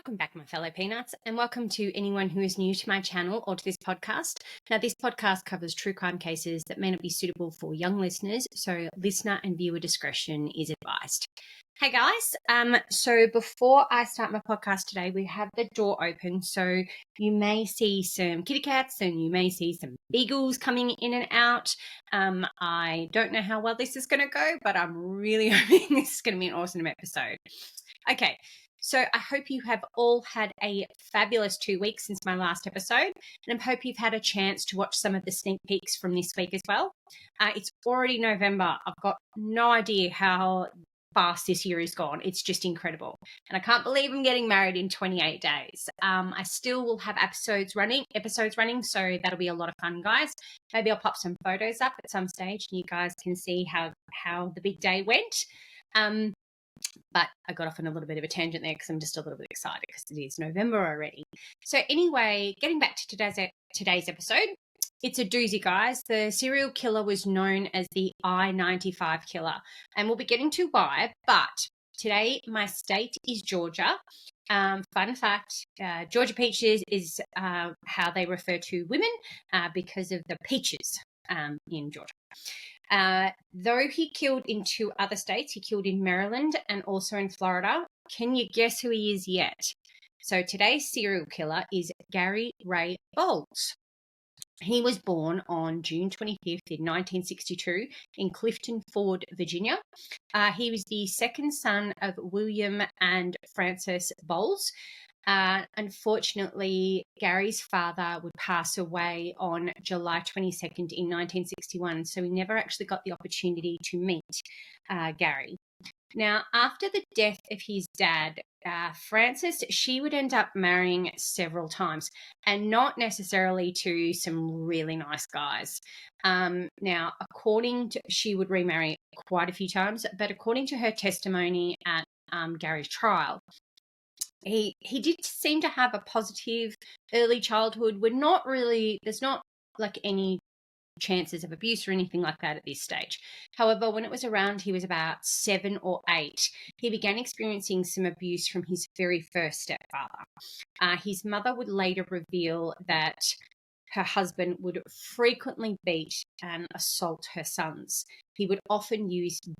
Welcome back, my fellow peanuts, and welcome to anyone who is new to my channel or to this podcast. Now, this podcast covers true crime cases that may not be suitable for young listeners, so listener and viewer discretion is advised. Hey guys, so before I start my podcast today, we have the door open, so you may see some kitty cats and you may see some beagles coming in and out. I don't know how well this is going to go, but I'm really hoping this is going to be an awesome episode. Okay. So I hope you have all had a fabulous 2 weeks since my last episode, and I hope you've had a chance to watch some of the sneak peeks from this week as well. It's already November. I've got no idea how fast this year is gone. It's just incredible. And I can't believe I'm getting married in 28 days. I still will have episodes running, so that'll be a lot of fun, guys. Maybe I'll pop some photos up at some stage and you guys can see how the big day went. But I got off on a little bit of a tangent there because I'm just a little bit excited because it is November already. So anyway, getting back to today's episode, it's a doozy, guys. The serial killer was known as the I-95 killer, and we'll be getting to why. But today, my state is Georgia. Fun fact, Georgia peaches is how they refer to women because of the peaches in Georgia. Though he killed in 2 other states, he killed in Maryland and also in Florida. Can you guess who he is yet? So today's serial killer is Gary Ray Bowles. He was born on June 25th in 1962 in Clifton Ford, Virginia. He was the second son of William and Frances Bowles. Unfortunately, Gary's father would pass away on July 22nd in 1961, so he never actually got the opportunity to meet Gary. Now, after the death of his dad, Frances, she would end up marrying several times, and not necessarily to some really nice guys. Now, she would remarry quite a few times, but according to her testimony at Gary's trial, he did seem to have a positive early childhood. There's not like any chances of abuse or anything like that at this stage. However, when it was around, he was about 7 or 8, he began experiencing some abuse from his very first stepfather. His mother would later reveal that her husband would frequently beat and assault her sons. He would often use his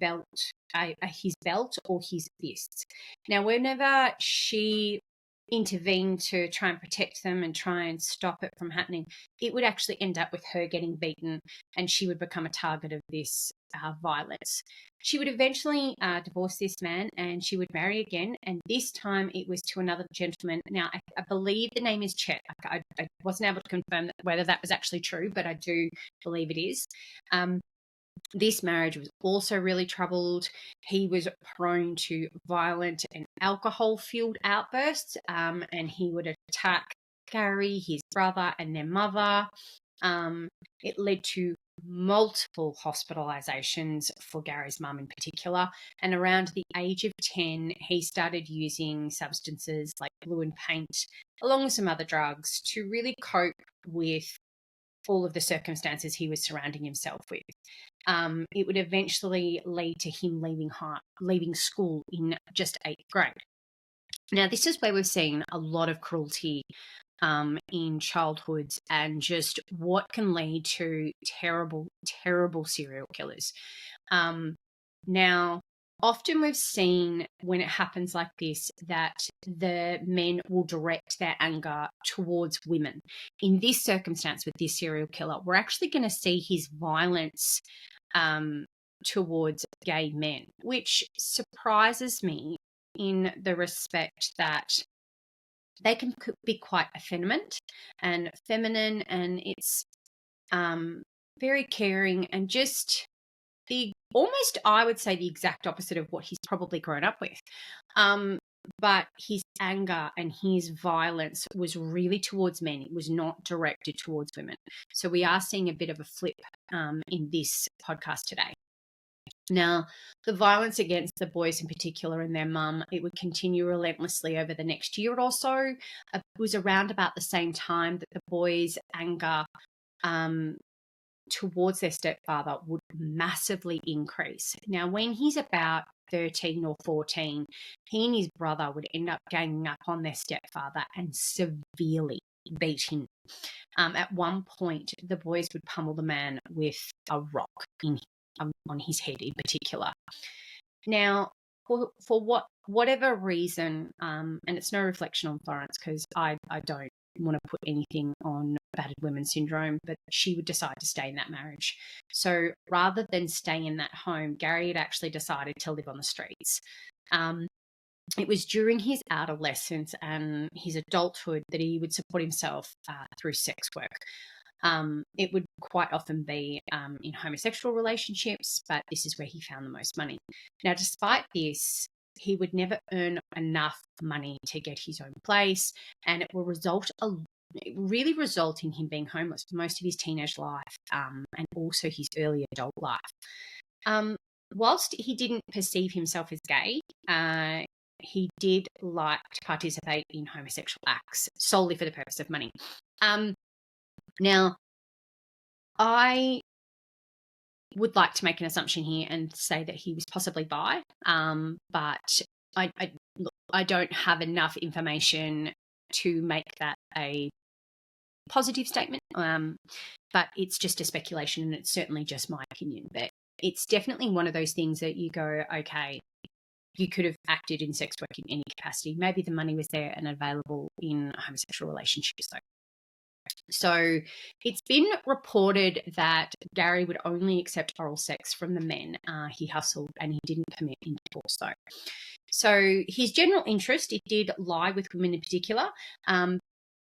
belt or his fists. Now, whenever she intervened to try and protect them and try and stop it from happening, it would actually end up with her getting beaten, and she would become a target of this violence. She would eventually divorce this man, and she would marry again, and this time it was to another gentleman. Now, I believe the name is Chet. I wasn't able to confirm whether that was actually true, but I do believe it is. This marriage was also really troubled. He was prone to violent and alcohol-fueled outbursts, and he would attack Gary, his brother, and their mother. It led to multiple hospitalizations for Gary's mum in particular, and around the age of 10, he started using substances like glue and paint, along with some other drugs, to really cope with all of the circumstances he was surrounding himself with. It would eventually lead to him leaving school in just 8th grade. Now, this is where we've seen a lot of cruelty in childhoods and just what can lead to terrible, terrible serial killers. Now, often we've seen when it happens like this that the men will direct their anger towards women. In this circumstance with this serial killer, we're actually going to see his violence towards gay men, which surprises me in the respect that they can be quite effeminate and feminine, and it's very caring and just I would say the exact opposite of what he's probably grown up with. But his anger and his violence was really towards men. It was not directed towards women. So we are seeing a bit of a flip in this podcast today. Now, the violence against the boys in particular and their mum, it would continue relentlessly over the next year or so. It was around about the same time that the boys' anger towards their stepfather would massively increase. Now, when he's about 13 or 14, he and his brother would end up ganging up on their stepfather and severely beat him. At one point, the boys would pummel the man with a rock on his head in particular. Now, for whatever reason, and it's no reflection on Florence, because I don't want to put anything on battered women syndrome, but she would decide to stay in that marriage. So rather than stay in that home, Gary had actually decided to live on the streets. It was during his adolescence and his adulthood that he would support himself through sex work. It would quite often be in homosexual relationships, but this is where he found the most money. Now, despite this, he would never earn enough money to get his own place, and it will really result in him being homeless for most of his teenage life and also his early adult life. Whilst he didn't perceive himself as gay, he did like to participate in homosexual acts solely for the purpose of money. Now, I would like to make an assumption here and say that he was possibly bi, but I don't have enough information to make that a positive statement, but it's just a speculation, and it's certainly just my opinion. But it's definitely one of those things that you go, okay, you could have acted in sex work in any capacity. Maybe the money was there and available in homosexual relationships, though. So it's been reported that Gary would only accept oral sex from the men he hustled, and he didn't permit intercourse, though. So his general interest, it did lie with women in particular,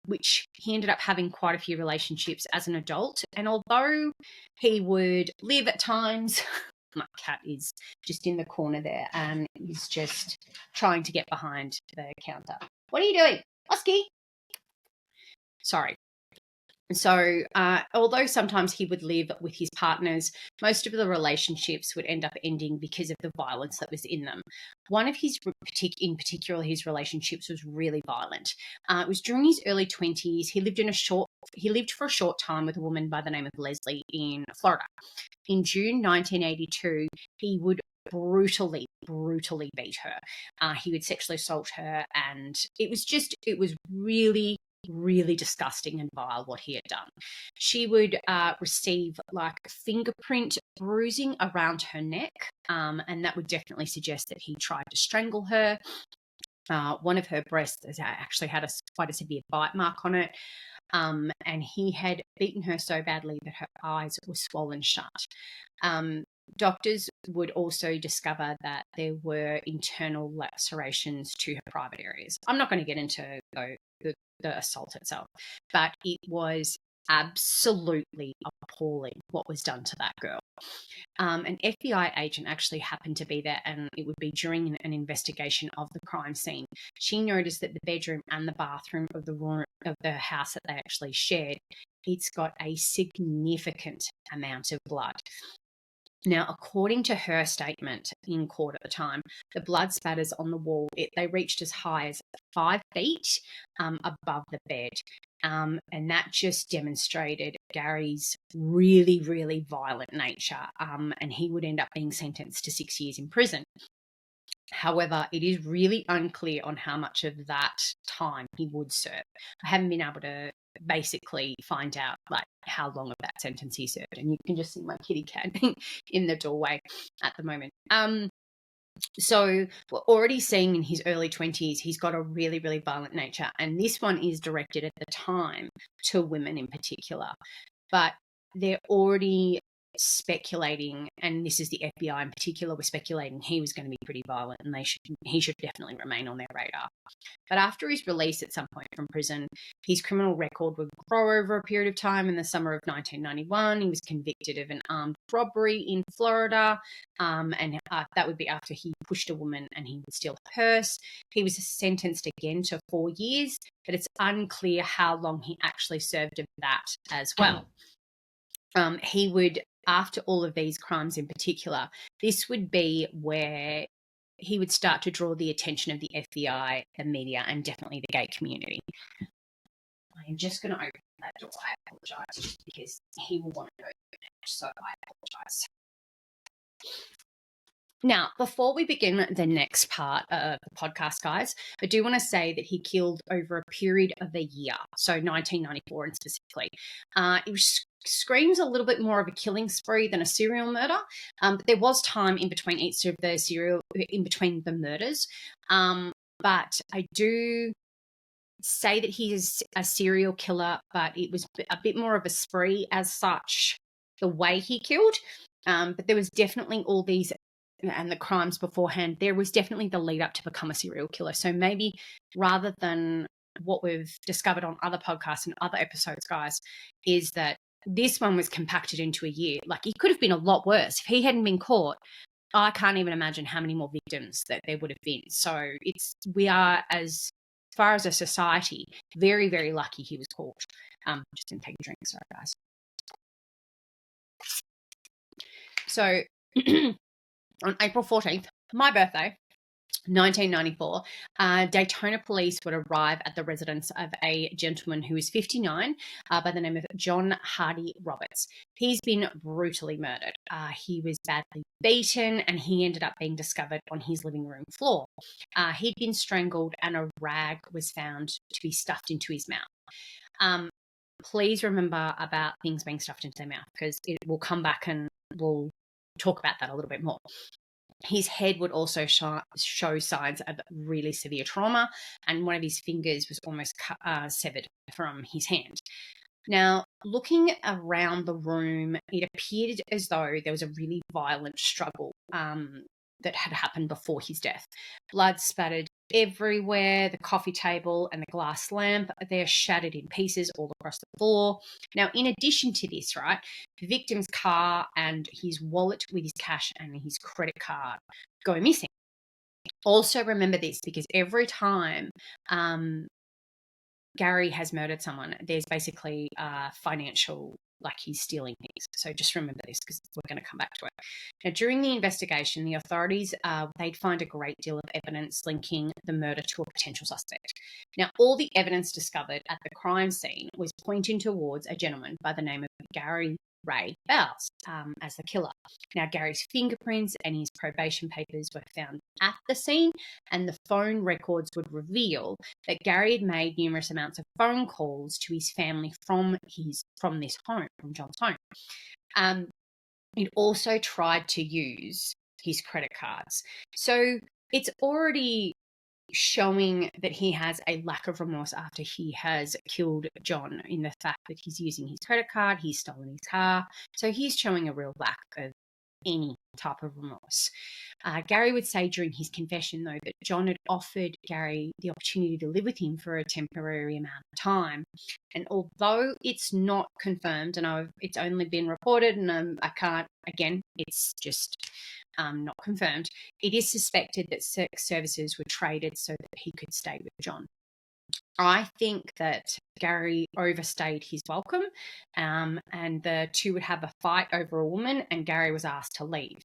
which he ended up having quite a few relationships as an adult. And although he would live at times... My cat is just in the corner there and he's just trying to get behind the counter. What are you doing, Husky? Sorry. So although sometimes he would live with his partners, most of the relationships would end up ending because of the violence that was in them. One of his, in particular, his relationships was really violent. It was during his early 20s. He lived for a short time with a woman by the name of Leslie in Florida. In June 1982, he would brutally beat her. He would sexually assault her, and it was really disgusting and vile what he had done. She would receive like fingerprint bruising around her neck, and that would definitely suggest that he tried to strangle her. One of her breasts actually had quite a severe bite mark on it. And he had beaten her so badly that her eyes were swollen shut. Doctors would also discover that there were internal lacerations to her private areas. I'm not going to get into the assault itself, but it was absolutely appalling what was done to that girl. An FBI agent actually happened to be there, and it would be during an investigation of the crime scene. She noticed that the bedroom and the bathroom of the house that they actually shared, it's got a significant amount of blood. Now, according to her statement in court at the time, the blood spatters on the wall, they reached as high as 5 feet above the bed. And that just demonstrated Gary's really violent nature. And he would end up being sentenced to 6 years in prison. However, it is really unclear on how much of that time he would serve. I haven't been able to basically find out like how long of that sentence he served, and you can just see my kitty cat in the doorway at the moment. So we're already seeing in his early 20s he's got a really violent nature, and this one is directed at the time to women in particular, but they're already speculating, and this is the FBI in particular, were speculating he was going to be pretty violent and he should definitely remain on their radar. But after his release at some point from prison, his criminal record would grow over a period of time. In the summer of 1991, he was convicted of an armed robbery in Florida, and that would be after he pushed a woman and he would steal her purse. He was sentenced again to 4 years, but it's unclear how long he actually served of that as well. He would, after all of these crimes in particular, this would be where he would start to draw the attention of the FBI, the media, and definitely the gay community. I am just going to open that door. I apologise, just because he will want to go next, so I apologise. Now, before we begin the next part of the podcast, guys, I do want to say that he killed over a period of a year, so 1994 and specifically. It screams a little bit more of a killing spree than a serial murder, but there was time in between each of in between the murders. But I do say that he is a serial killer, but it was a bit more of a spree as such, the way he killed. But there was definitely all these and the crimes beforehand. There was definitely the lead up to become a serial killer. So maybe rather than what we've discovered on other podcasts and other episodes, guys, is that this one was compacted into a year. Like, it could have been a lot worse. If he hadn't been caught, I can't even imagine how many more victims that there would have been. So we are, as far as a society, very, very lucky he was caught. Just didn't take a drink, sorry guys. So on April 14th, my birthday, 1994, Daytona police would arrive at the residence of a gentleman who is 59 by the name of John Hardy Roberts. He's been brutally murdered. He was badly beaten and he ended up being discovered on his living room floor. He'd been strangled and a rag was found to be stuffed into his mouth. Please remember about things being stuffed into their mouth, because it will come back and we'll talk about that a little bit more. His head would also show signs of really severe trauma, and one of his fingers was almost severed from his hand. Now, looking around the room, it appeared as though there was a really violent struggle that had happened before his death. Blood spattered everywhere. The coffee table and the glass lamp, they're shattered in pieces all across the floor. Now, in addition to this, right, the victim's car and his wallet with his cash and his credit card go missing. Also remember this, because every time Gary has murdered someone, there's basically financial, like he's stealing things. So just remember this, because we're going to come back to it. Now, during the investigation, the authorities, they'd find a great deal of evidence linking the murder to a potential suspect. Now, all the evidence discovered at the crime scene was pointing towards a gentleman by the name of Gary Ray Bowles as the killer. Now, Gary's fingerprints and his probation papers were found at the scene, and the phone records would reveal that Gary had made numerous amounts of phone calls to his family from this home, from John's home. He'd also tried to use his credit cards. So it's already showing that he has a lack of remorse after he has killed John, in the fact that he's using his credit card, he's stolen his car. So he's showing a real lack of any type of remorse. Gary would say during his confession, though, that John had offered Gary the opportunity to live with him for a temporary amount of time. And although it's not confirmed, and it's only been reported, and I can't, again, it's just not confirmed, it is suspected that sex services were traded so that he could stay with John. I think that Gary overstayed his welcome, and the two would have a fight over a woman, and Gary was asked to leave.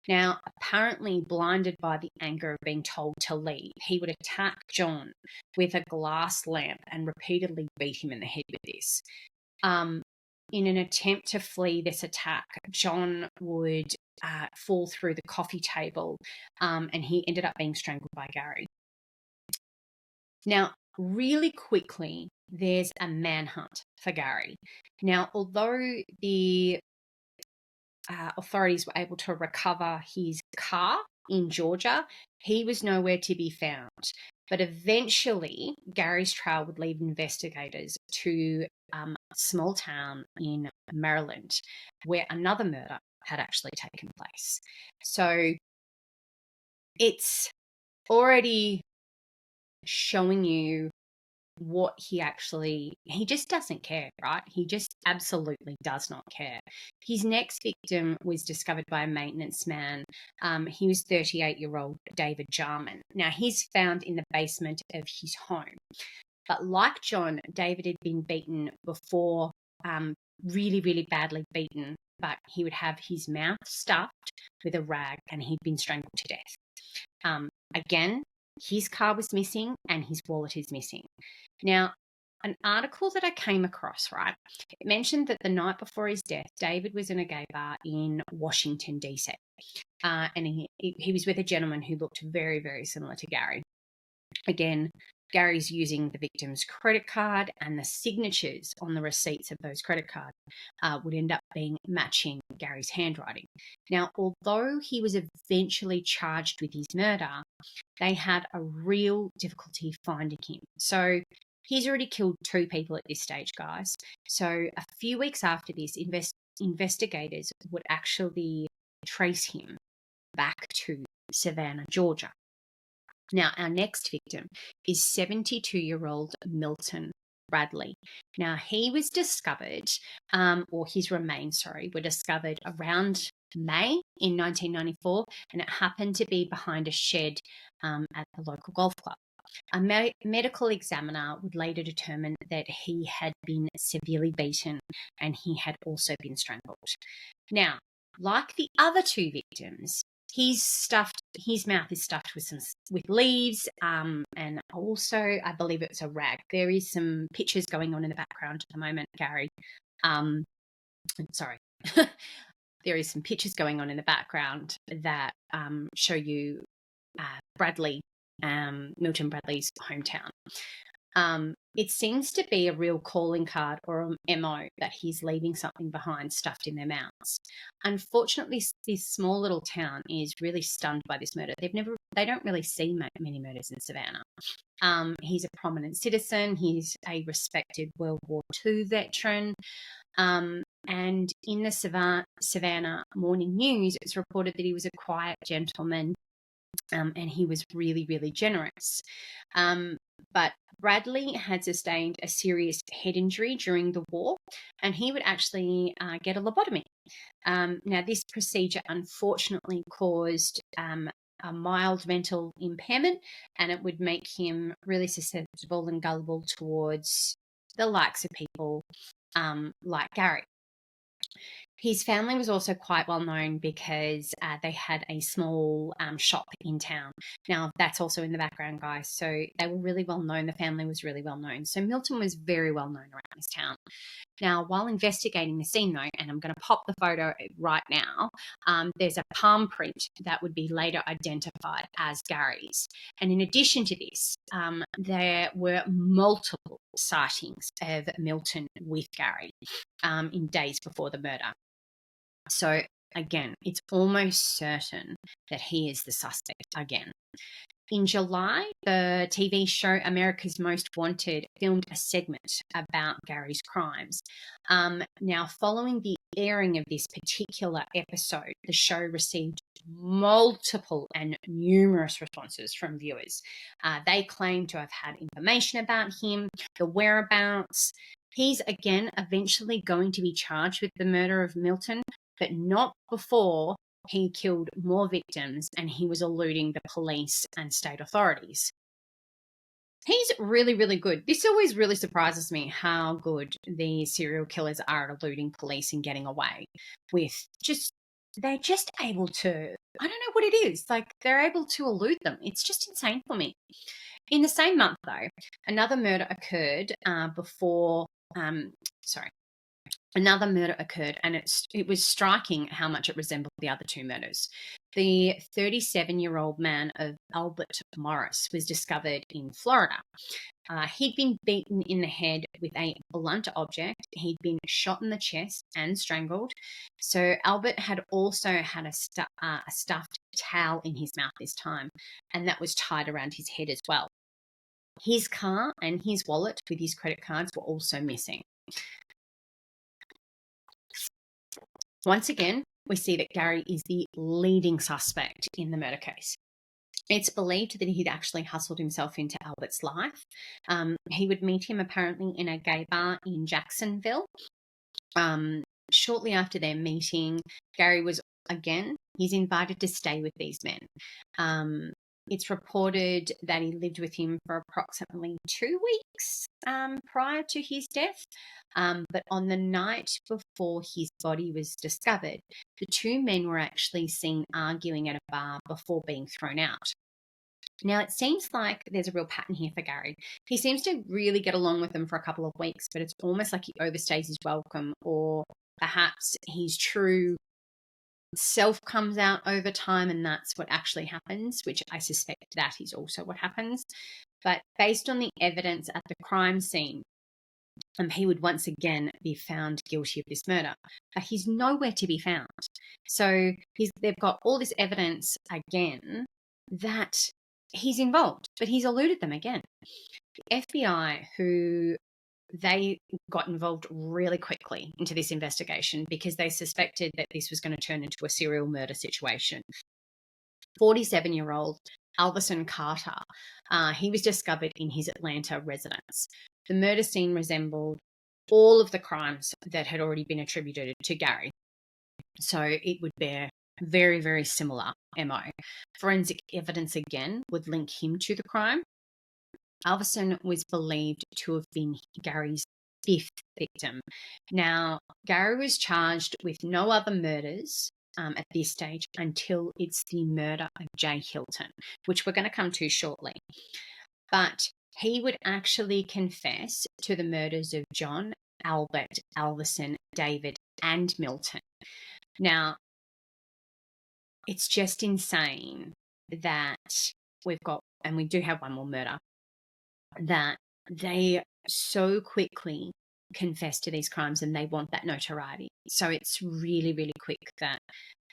Now, apparently blinded by the anger of being told to leave, he would attack John with a glass lamp and repeatedly beat him in the head with this. In an attempt to flee this attack, John would fall through the coffee table, and he ended up being strangled by Gary. Now, really quickly, there's a manhunt for Gary. Now, although the authorities were able to recover his car in Georgia, he was nowhere to be found. But eventually, Gary's trail would lead investigators to a small town in Maryland, where another murder had actually taken place. So it's already showing you what he just doesn't care, right? He just absolutely does not care. His next victim was discovered by a maintenance man. He was 38-year-old David Jarman. Now, he's found in the basement of his home. But like John, David had been beaten before, really, really badly beaten, but he would have his mouth stuffed with a rag and he'd been strangled to death. Again, his car was missing and his wallet is missing. Now, an article that I came across, right, it mentioned that the night before his death, David was in a gay bar in Washington, D.C. And he was with a gentleman who looked very, very similar to Gary. Again, Gary's using the victim's credit card, and the signatures on the receipts of those credit cards would end up being matching Gary's handwriting. Now, although he was eventually charged with his murder, they had a real difficulty finding him. So he's already killed 2 people at this stage, guys. So a few weeks after this, investigators would actually trace him back to Savannah, Georgia. Now, our next victim is 72-year-old Milton Bradley. Now, he was discovered, or his remains, were discovered around May in 1994, and it happened to be behind a shed at the local golf club. A medical examiner would later determine that he had been severely beaten and he had also been strangled. Now, like the other 2 victims, his mouth is stuffed with leaves, and also I believe it's a rag. There is some pictures going on in the background at the moment, Gary. Sorry. There is some pictures going on in the background that show you Bradley, Milton Bradley's hometown. It seems to be a real calling card or a MO that he's leaving something behind stuffed in their mouths. Unfortunately, this small little town is really stunned by this murder. They don't really see many murders in Savannah. He's a prominent citizen. He's a respected World War II veteran. And in the Savannah Morning News, it's reported that he was a quiet gentleman, and he was really, really generous. But Bradley had sustained a serious head injury during the war, and he would actually get a lobotomy. Now, this procedure unfortunately caused a mild mental impairment, and it would make him really susceptible and gullible towards the likes of people like Gary. His family was also quite well known because they had a small shop in town. Now, that's also in the background, guys. So they were really well known. The family was really well known. So Milton was very well known around this town. Now, while investigating the scene, though, and I'm going to pop the photo right now, there's a palm print that would be later identified as Gary's. And in addition to this, there were multiple sightings of Milton with Gary in days before the murder. So, again, it's almost certain that he is the suspect again. In July, the TV show America's Most Wanted filmed a segment about Gary's crimes. Now, following the airing of this particular episode, the show received multiple and numerous responses from viewers. They claim to have had information about him, the whereabouts. He's, again, eventually going to be charged with the murder of Milton, but not before he killed more victims and he was eluding the police and state authorities. He's really, really good. This always really surprises me how good these serial killers are at eluding police and getting away with they're just able to, I don't know what it is, like they're able to elude them. It's just insane for me. In the same month, though, another murder occurred Another murder occurred, and it was striking how much it resembled the other 2 murders. The 37-year-old man of Albert Morris was discovered in Florida. He'd been beaten in the head with a blunt object. He'd been shot in the chest and strangled. So Albert had also had a stuffed towel in his mouth this time, and that was tied around his head as well. His car and his wallet with his credit cards were also missing. Once again, we see that Gary is the leading suspect in the murder case. It's believed that he'd actually hustled himself into Albert's life. He would meet him apparently in a gay bar in Jacksonville. Shortly after their meeting, Gary was, again, he's invited to stay with these men. It's reported that he lived with him for approximately 2 weeks prior to his death. But on the night before his body was discovered, the 2 men were actually seen arguing at a bar before being thrown out. Now, it seems like there's a real pattern here for Gary. He seems to really get along with them for a couple of weeks, but it's almost like he overstays his welcome, or perhaps his true self comes out over time and that's what actually happens, which I suspect that is also what happens. But based on the evidence at the crime scene, he would once again be found guilty of this murder. But he's nowhere to be found. So they've got all this evidence again that he's involved, but he's eluded them again. The FBI, who they got involved really quickly into this investigation because they suspected that this was going to turn into a serial murder situation. 47-year-old Alverson Carter, he was discovered in his Atlanta residence. The murder scene resembled all of the crimes that had already been attributed to Gary. So it would bear very, very similar MO. Forensic evidence again would link him to the crime. Alverson was believed to have been Gary's 5th victim. Now, Gary was charged with no other murders at this stage until it's the murder of Jay Hinton, which we're going to come to shortly. But he would actually confess to the murders of John, Albert, Alverson, David, and Milton. Now, it's just insane that we've got, and we do have one more murder, that they so quickly confess to these crimes and they want that notoriety. So it's really, really quick that,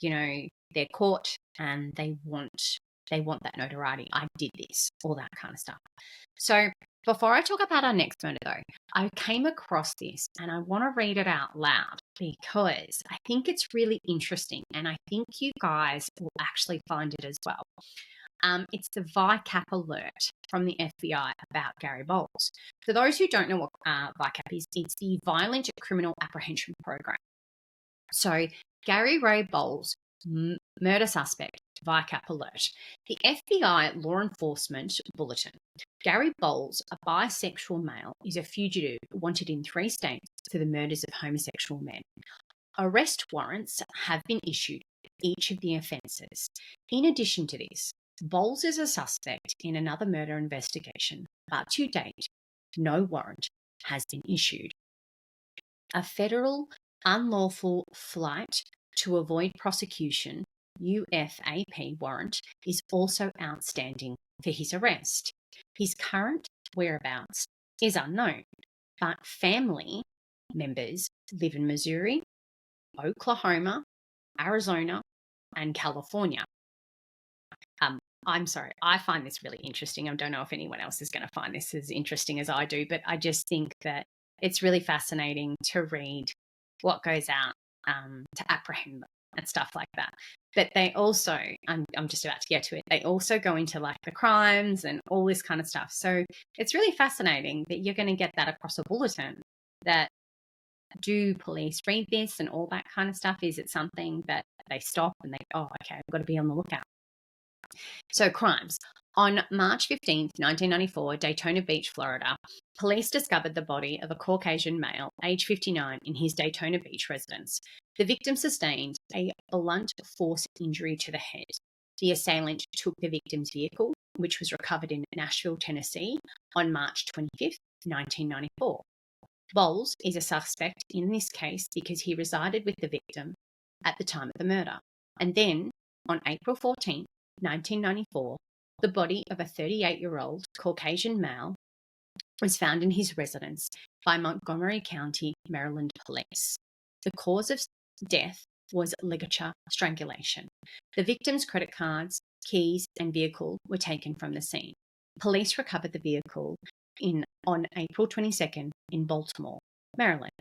they're caught and they want that notoriety. I did this, all that kind of stuff. So before I talk about our next murder though, I came across this and I want to read it out loud because I think it's really interesting and I think you guys will actually find it as well. It's the VICAP alert from the FBI about Gary Bowles. For those who don't know what VICAP is, it's the Violent Criminal Apprehension Program. So Gary Ray Bowles, murder suspect, VICAP alert. The FBI Law Enforcement Bulletin. Gary Bowles, a bisexual male, is a fugitive wanted in 3 states for the murders of homosexual men. Arrest warrants have been issued for each of the offences. In addition to this, Bowles is a suspect in another murder investigation, but to date, no warrant has been issued. A federal unlawful flight to avoid prosecution, UFAP warrant, is also outstanding for his arrest. His current whereabouts is unknown, but family members live in Missouri, Oklahoma, Arizona, and California. I'm sorry, I find this really interesting. I don't know if anyone else is going to find this as interesting as I do, but I just think that it's really fascinating to read what goes out to apprehend them and stuff like that. But they also, I'm just about to get to it, they also go into like the crimes and all this kind of stuff. So it's really fascinating that you're going to get that across a bulletin. That do police read this and all that kind of stuff? Is it something that they stop and they, oh, okay, I've got to be on the lookout? So crimes. On March 15th, 1994, Daytona Beach, Florida, police discovered the body of a Caucasian male, age 59, in his Daytona Beach residence. The victim sustained a blunt force injury to the head. The assailant took the victim's vehicle, which was recovered in Nashville, Tennessee, on March 25th, 1994. Bowles is a suspect in this case because he resided with the victim at the time of the murder. And then, on April 14th, 1994, the body of a 38-year-old Caucasian male was found in his residence by Montgomery County, Maryland police. The cause of death was ligature strangulation. The victim's credit cards, keys, and vehicle were taken from the scene. Police recovered the vehicle on April 22nd in Baltimore, Maryland.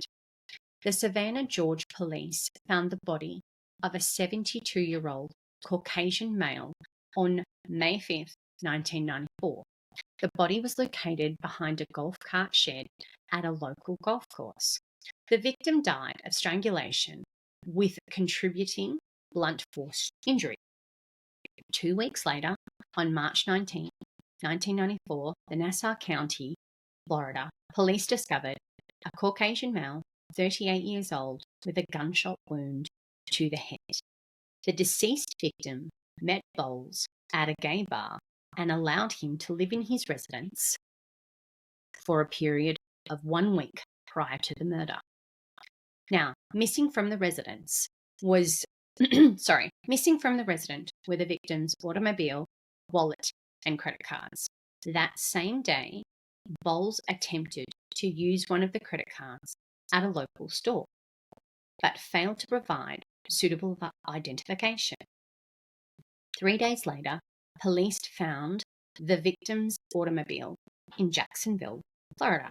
The Savannah, Georgia police found the body of a 72-year-old Caucasian male on May 5th, 1994. The body was located behind a golf cart shed at a local golf course. The victim died of strangulation with contributing blunt force injury. 2 weeks later, on March 19, 1994, the Nassau County, Florida, police discovered a Caucasian male, 38 years old, with a gunshot wound to the head. The deceased victim met Bowles at a gay bar and allowed him to live in his residence for a period of 1 week prior to the murder. Now, missing from the residence was, missing from the resident were the victim's automobile, wallet, and credit cards. That same day, Bowles attempted to use one of the credit cards at a local store, but failed to provide suitable identification. 3 days later, police found the victim's automobile in Jacksonville, Florida.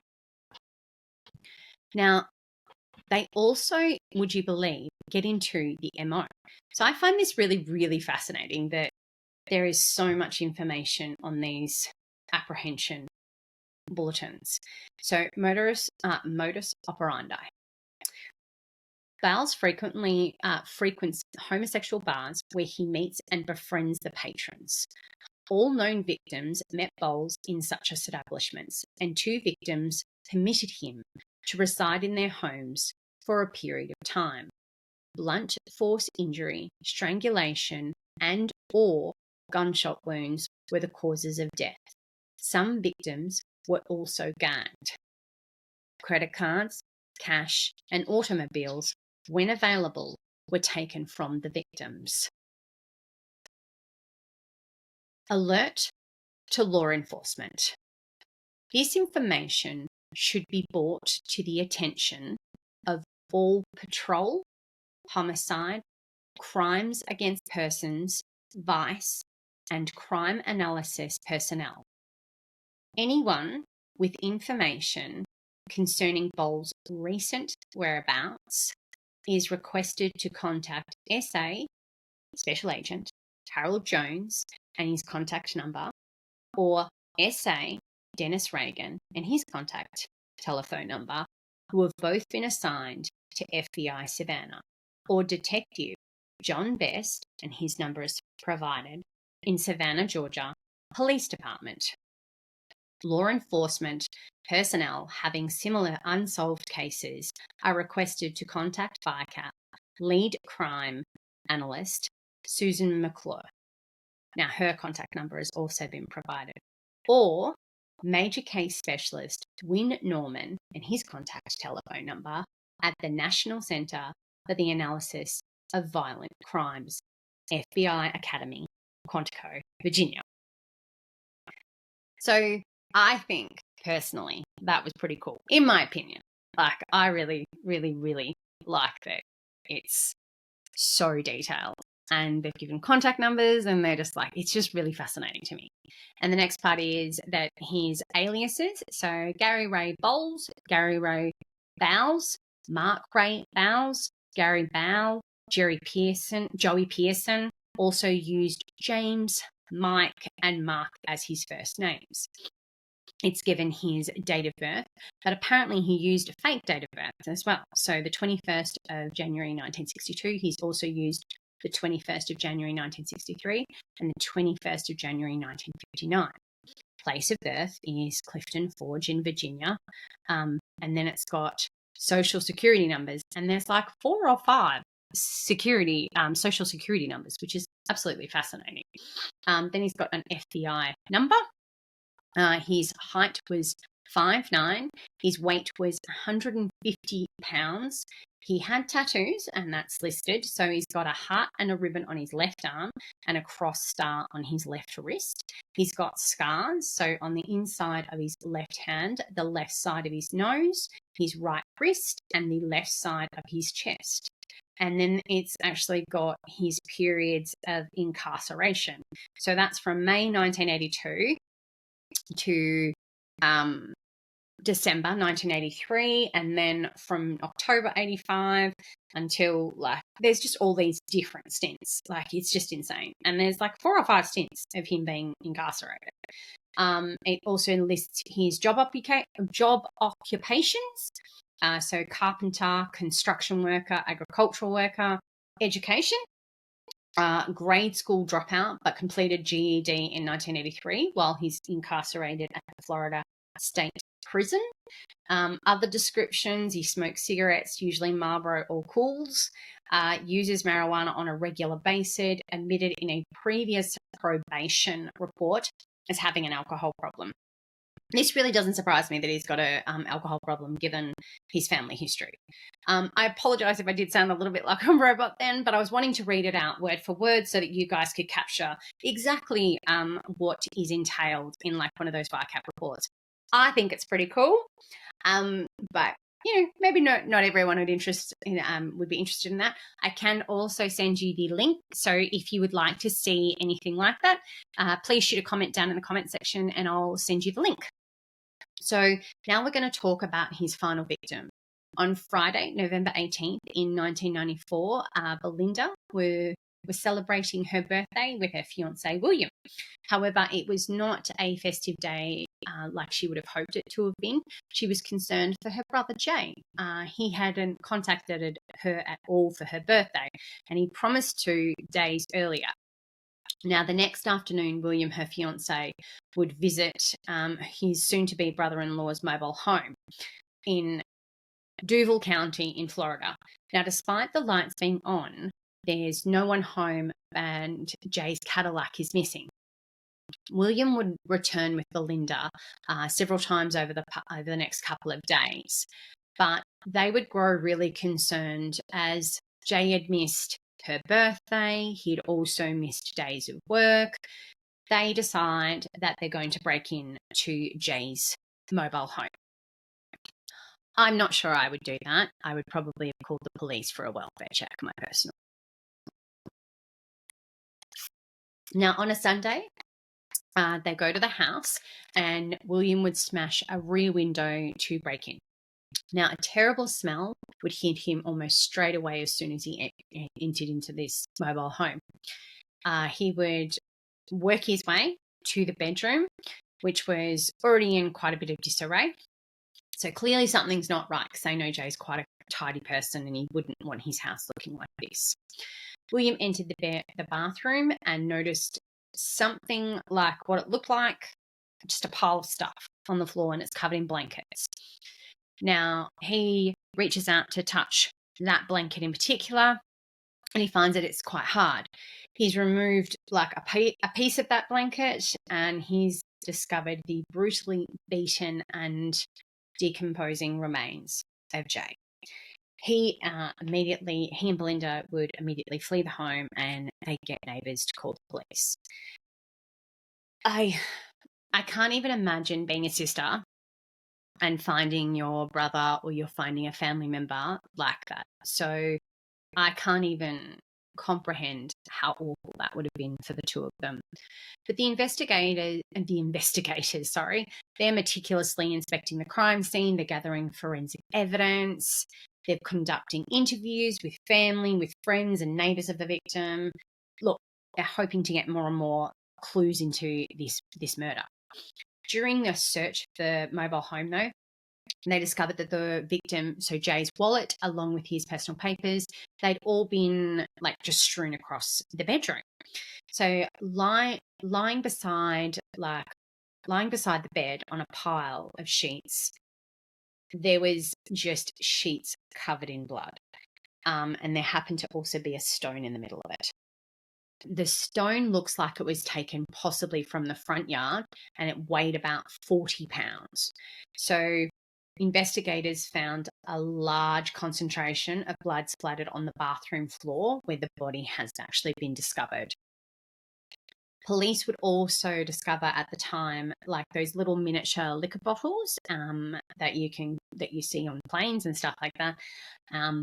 Now, they also, would you believe, get into the MO. So I find this really, really fascinating that there is so much information on these apprehension bulletins. So modus operandi. Bowles frequents homosexual bars where he meets and befriends the patrons. All known victims met Bowles in such establishments, and 2 victims permitted him to reside in their homes for a period of time. Blunt force injury, strangulation, and/or gunshot wounds were the causes of death. Some victims were also gagged. Credit cards, cash, and automobiles, when available, were taken from the victims. Alert to law enforcement. This information should be brought to the attention of all patrol, homicide, crimes against persons, vice, and crime analysis personnel. Anyone with information concerning Bowles' recent whereabouts is requested to contact SA, Special Agent Harold Jones and his contact number, or SA, Dennis Reagan and his contact telephone number, who have both been assigned to FBI Savannah, or Detective John Best, and his number is provided, in Savannah, Georgia, Police Department. Law enforcement personnel having similar unsolved cases are requested to contact FICAP lead crime analyst Susan McClure. Now, her contact number has also been provided. Or major case specialist Win Norman and his contact telephone number at the National Center for the Analysis of Violent Crimes, FBI Academy, Quantico, Virginia. So I think, personally, that was pretty cool, in my opinion. Like, I really, really, really like that it's so detailed. And they've given contact numbers, and they're just like, it's just really fascinating to me. And the next part is that his aliases. So Gary Ray Bowles, Gary Ray Bowles, Mark Ray Bowles, Gary Bow, Joey Pearson also used James, Mike, and Mark as his first names. It's given his date of birth, but apparently he used a fake date of birth as well. So the 21st of January 1962, he's also used the 21st of January 1963 and the 21st of January 1959. Place of birth is Clifton Forge in Virginia. And then it's got social security numbers, and there's like 4 or 5 social security numbers, which is absolutely fascinating. Then he's got an FBI number. His height was 5'9". His weight was 150 pounds. He had tattoos, and that's listed. So he's got a heart and a ribbon on his left arm and a cross star on his left wrist. He's got scars. So on the inside of his left hand, the left side of his nose, his right wrist, and the left side of his chest. And then it's actually got his periods of incarceration. So that's from May 1982 to December 1983, and then from October 85 until, like, there's just all these different stints. Like, it's just insane. And there's like 4 or 5 stints of him being incarcerated. It also lists his job occupations. So carpenter, construction worker, agricultural worker, education, grade school dropout, but completed GED in 1983 while he's incarcerated at the Florida State Prison. Other descriptions: he smokes cigarettes, usually Marlboro or Cools, uses marijuana on a regular basis, admitted in a previous probation report as having an alcohol problem. This really doesn't surprise me that he's got a alcohol problem given his family history. I apologise if I did sound a little bit like a robot then, but I was wanting to read it out word for word so that you guys could capture exactly what is entailed in like one of those VICAP reports. I think it's pretty cool, but maybe not everyone would be interested in that. I can also send you the link. So if you would like to see anything like that, please shoot a comment down in the comment section and I'll send you the link. So now we're going to talk about his final victim. On Friday, November 18th in 1994, Belinda was celebrating her birthday with her fiancé, William. However, it was not a festive day like she would have hoped it to have been. She was concerned for her brother, Jay. He hadn't contacted her at all for her birthday, and he promised to days earlier. Now, the next afternoon, William, her fiancé, would visit his soon-to-be brother-in-law's mobile home in Duval County in Florida. Now, despite the lights being on, there's no one home and Jay's Cadillac is missing. William would return with Belinda several times over the next couple of days, but they would grow really concerned as Jay had missed her birthday. He'd also missed days of work. They decide that they're going to break in to Jay's mobile home. I'm not sure I would do that. I would probably have called the police for a welfare check, my personal. Now, on a Sunday, they go to the house and William would smash a rear window to break in. Now, a terrible smell would hit him almost straight away as soon as he entered into this mobile home. He would work his way to the bedroom, which was already in quite a bit of disarray. So clearly something's not right because they know Jay's quite a tidy person and he wouldn't want his house looking like this. William entered the bathroom and noticed something like what it looked like, just a pile of stuff on the floor and it's covered in blankets. Now, he reaches out to touch that blanket in particular and he finds that it's quite hard. He's removed like a piece of that blanket and he's discovered the brutally beaten and decomposing remains of Jay. He and Belinda would immediately flee the home and they get neighbours to call the police. I can't even imagine being a sister and finding your brother or you're finding a family member like that. So I can't even comprehend how awful that would have been for the two of them. But the investigators, they're meticulously inspecting the crime scene, they're gathering forensic evidence, they're conducting interviews with family, with friends and neighbours of the victim. Look, they're hoping to get more and more clues into this murder. During the search for the mobile home, though, they discovered that the victim, so Jay's wallet, along with his personal papers, they'd all been like just strewn across the bedroom. So lying beside the bed on a pile of sheets, there was just sheets covered in blood. And there happened to also be a stone in the middle of it. The stone looks like it was taken possibly from the front yard and it weighed about 40 pounds. So investigators found a large concentration of blood splattered on the bathroom floor where the body has actually been discovered. Police would also discover at the time like those little miniature liquor bottles that you see on planes and stuff like that.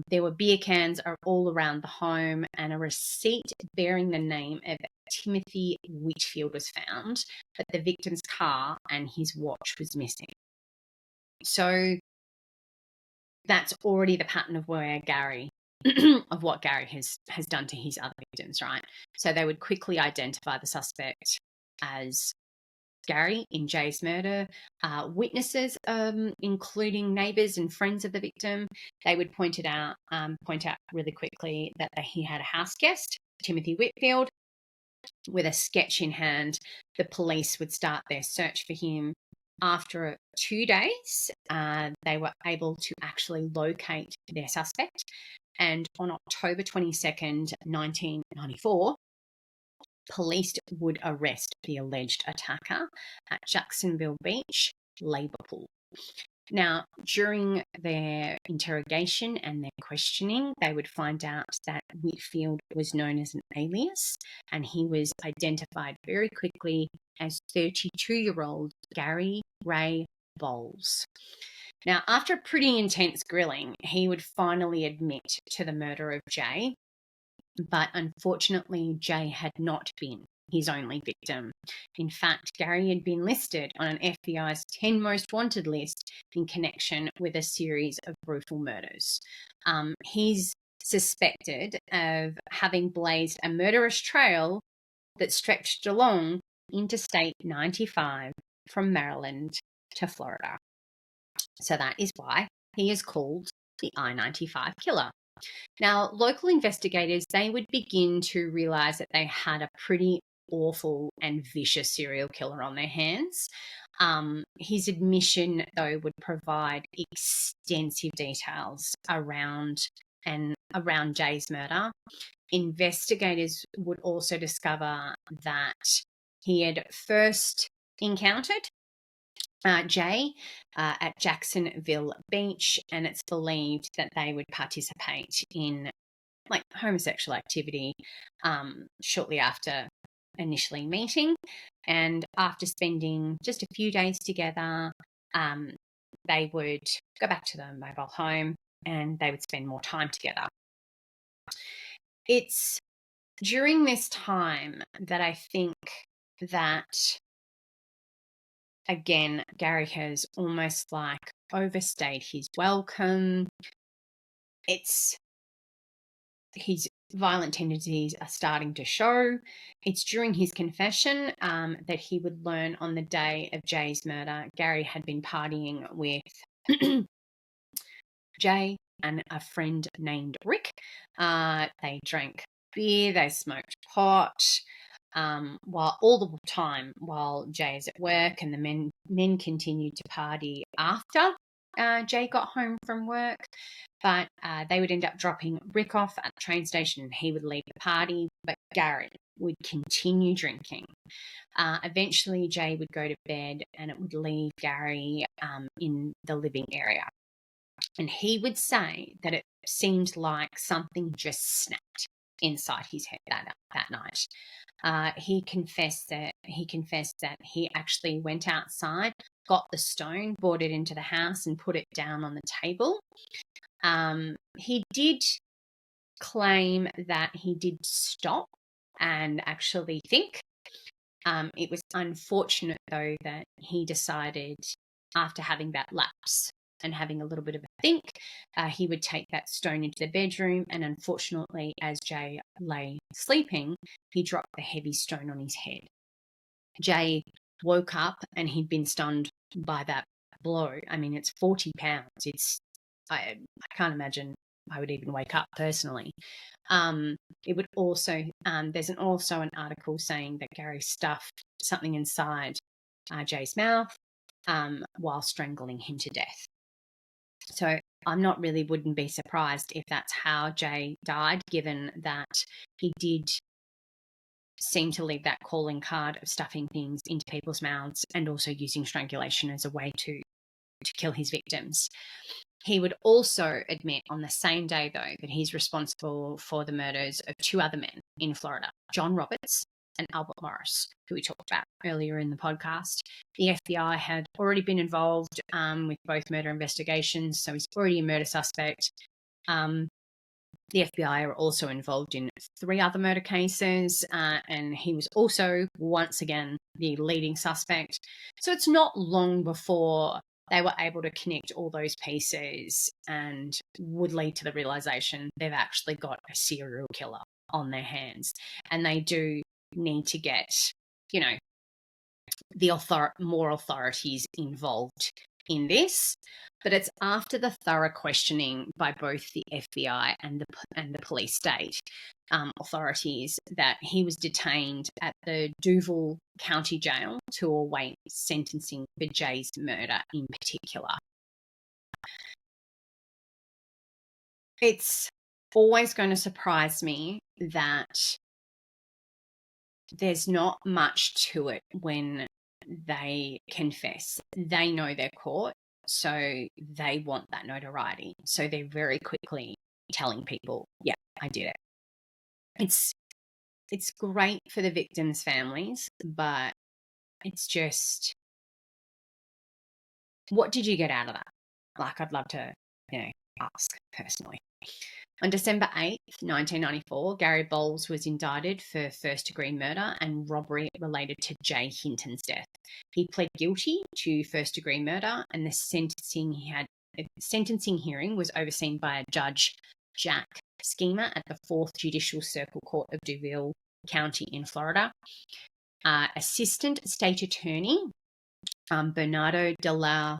There were beer cans all around the home and a receipt bearing the name of Timothy Whitfield was found, but the victim's car and his watch was missing. So that's already the pattern of where Gary of what Gary has done to his other victims, right? So they would quickly identify the suspect as Gary in Jay's murder. Witnesses, including neighbours and friends of the victim, they would point out really quickly that he had a house guest, Timothy Whitfield. With a sketch in hand, the police would start their search for him. After 2 days, they were able to actually locate their suspect. And on October 22nd, 1994, police would arrest the alleged attacker at Jacksonville Beach Labour Pool. Now, during their interrogation and their questioning, they would find out that Whitfield was known as an alias, and he was identified very quickly as 32-year-old Gary Ray Bowles. Now, after a pretty intense grilling, he would finally admit to the murder of Jay, but unfortunately, Jay had not been his only victim. In fact, Gary had been listed on an FBI's 10 most wanted list in connection with a series of brutal murders. He's suspected of having blazed a murderous trail that stretched along Interstate 95 from Maryland to Florida. So that is why he is called the I-95 killer. Now, local investigators, they would begin to realize that they had a pretty awful and vicious serial killer on their hands. His admission, though, would provide extensive details around Jay's murder. Investigators would also discover that he had first encountered Jay at Jacksonville Beach, and it's believed that they would participate in like homosexual activity shortly after initially meeting, and after spending just a few days together, they would go back to the mobile home and they would spend more time together. It's during this time that I think that, again, Gary has almost like overstayed his welcome. His violent tendencies are starting to show. It's during his confession that he would learn on the day of Jay's murder, Gary had been partying with Jay and a friend named Rick. They drank beer, they smoked pot, while all the time while Jay is at work, and the men continued to party after Jay got home from work. But they would end up dropping Rick off at the train station and he would leave the party, but Gary would continue drinking. Eventually, Jay would go to bed and it would leave Gary in the living area. And he would say that it seemed like something just snapped inside his head that night. He confessed that he actually went outside, got the stone, brought it into the house and put it down on the table. He did claim that he did stop and actually think. It was unfortunate, though, that he decided after having that lapse and having a little bit of a think, he would take that stone into the bedroom, and unfortunately, as Jay lay sleeping, he dropped the heavy stone on his head. Jay woke up and he'd been stunned by that blow. I mean, it's 40 pounds. I can't imagine I would even wake up personally. It would also, there's also an article saying that Gary stuffed something inside Jay's mouth while strangling him to death. So wouldn't be surprised if that's how Jay died, given that he did seem to leave that calling card of stuffing things into people's mouths and also using strangulation as a way to kill his victims. He would also admit on the same day, though, that he's responsible for the murders of two other men in Florida, John Roberts and Albert Morris, who we talked about earlier in the podcast. The FBI had already been involved with both murder investigations, so he's already a murder suspect. The FBI are also involved in 3 other murder cases, and he was also, once again, the leading suspect. So it's not long before they were able to connect all those pieces and would lead to the realization they've actually got a serial killer on their hands. And they do need to get, the more authorities involved in this. But it's after the thorough questioning by both the FBI and the police state authorities that he was detained at the Duval County Jail to await sentencing for Jay's murder in particular. It's always going to surprise me that there's not much to it when they confess. They know they're caught, so they want that notoriety. So they're very quickly telling people, yeah, I did it. It's great for the victims' families, but it's just, what did you get out of that? Like, I'd love to, ask personally. On December 8th, 1994, Gary Bowles was indicted for first-degree murder and robbery related to Jay Hinton's death. He pled guilty to first-degree murder, and the sentencing hearing was overseen by Judge Jack Schema at the 4th Judicial Circle Court of DuVille County in Florida. Assistant State Attorney Bernardo de la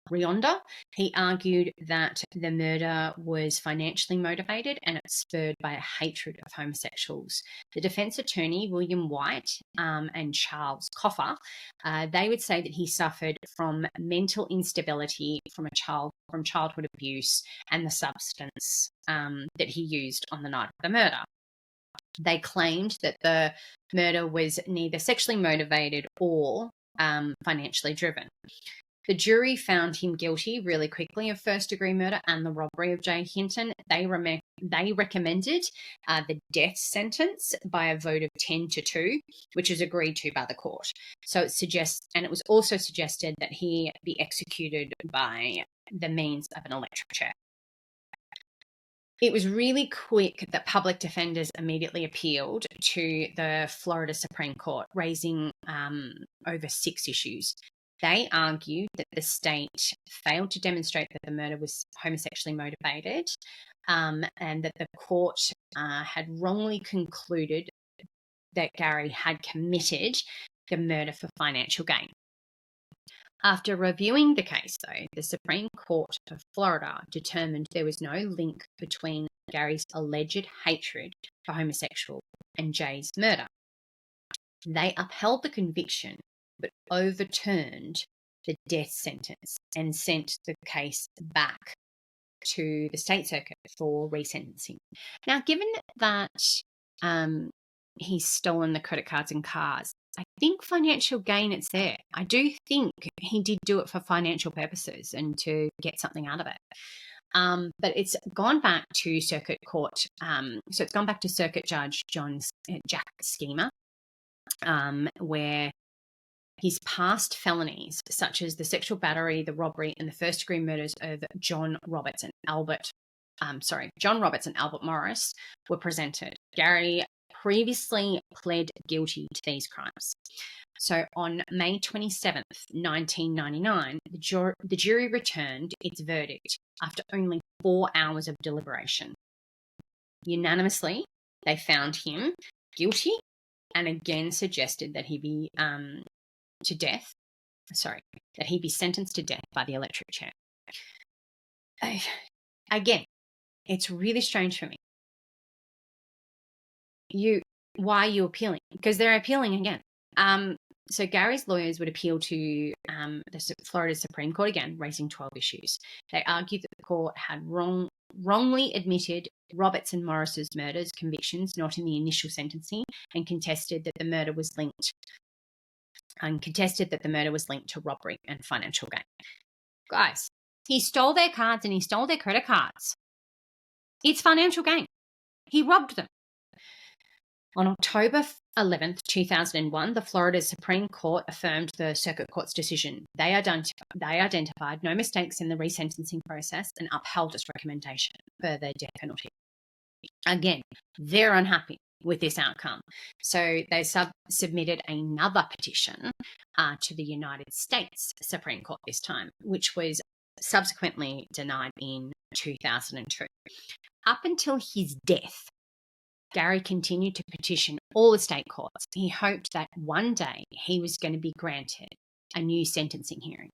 Rionda, he argued that the murder was financially motivated and it's spurred by a hatred of homosexuals. The defense attorney, William White, and Charles Coffer, they would say that he suffered from mental instability from childhood abuse and the substance that he used on the night of the murder. They claimed that the murder was neither sexually motivated or financially driven. The jury found him guilty really quickly of first-degree murder and the robbery of Jay Hinton. They recommended the death sentence by a vote of 10-2, which was agreed to by the court. So it was also suggested that he be executed by the means of an electric chair. It was really quick that public defenders immediately appealed to the Florida Supreme Court, raising over 6 issues. They argued that the state failed to demonstrate that the murder was homosexually motivated, and that the court had wrongly concluded that Gary had committed the murder for financial gain. After reviewing the case, though, the Supreme Court of Florida determined there was no link between Gary's alleged hatred for homosexuals and Jay's murder. They upheld the conviction but overturned the death sentence and sent the case back to the state circuit for resentencing. Now, given that he's stolen the credit cards and cars, I think financial gain, it's there. I do think he did do it for financial purposes and to get something out of it. But it's gone back to circuit court. So it's gone back to Circuit Judge Jack Schema, where his past felonies, such as the sexual battery, the robbery, and the first-degree murders of John Roberts and Albert Morris, were presented. Gary previously pled guilty to these crimes. So on May 27th, 1999, the jury returned its verdict after only 4 hours of deliberation. Unanimously, they found him guilty and again suggested that he be that he be sentenced to death by the electric chair. Again, it's really strange for me. Why are you appealing? Because they're appealing again. So Gary's lawyers would appeal to the Florida Supreme Court again, raising 12 issues. They argued that the court had wrongly admitted Roberts and Morris's murders convictions not in the initial sentencing, and contested that the murder was linked to robbery and financial gain. Guys, he stole their cards and he stole their credit cards. It's financial gain. He robbed them. On October 11th, 2001, the Florida Supreme Court affirmed the Circuit Court's decision. They identified no mistakes in the resentencing process and upheld its recommendation for the death penalty. Again, they're unhappy with this outcome. So they submitted another petition to the United States Supreme Court this time, which was subsequently denied in 2002. Up until his death, Gary continued to petition all the state courts. He hoped that one day he was going to be granted a new sentencing hearing.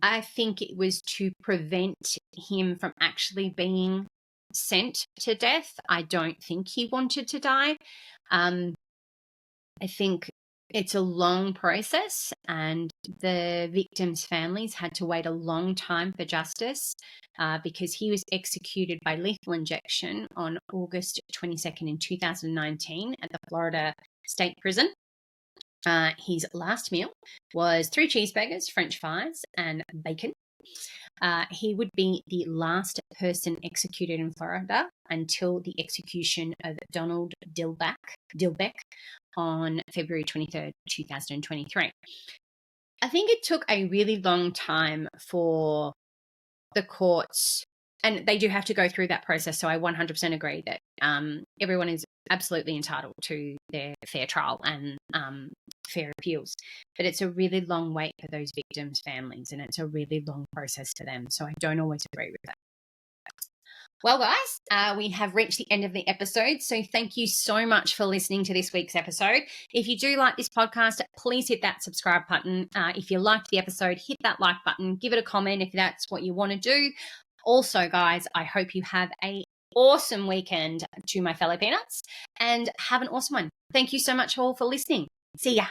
I think it was to prevent him from actually being sent to death. I don't think he wanted to die. I think It's a long process, and the victims' families had to wait a long time for justice because he was executed by lethal injection on August 22nd in 2019 at the Florida State Prison. His last meal was 3 cheeseburgers, French fries, and bacon. He would be the last person executed in Florida until the execution of Donald Dilbeck on February 23rd, 2023. I think it took a really long time for the courts, and they do have to go through that process, so I 100% agree that everyone is absolutely entitled to their fair trial and fair appeals. But it's a really long wait for those victims' families, and it's a really long process for them, so I don't always agree with that. Well, guys, we have reached the end of the episode, so thank you so much for listening to this week's episode. If you do like this podcast, please hit that subscribe button. If you liked the episode, hit that like button, give it a comment if that's what you want to do. Also, guys, I hope you have an awesome weekend to my fellow peanuts, and have an awesome one. Thank you so much all for listening. See ya.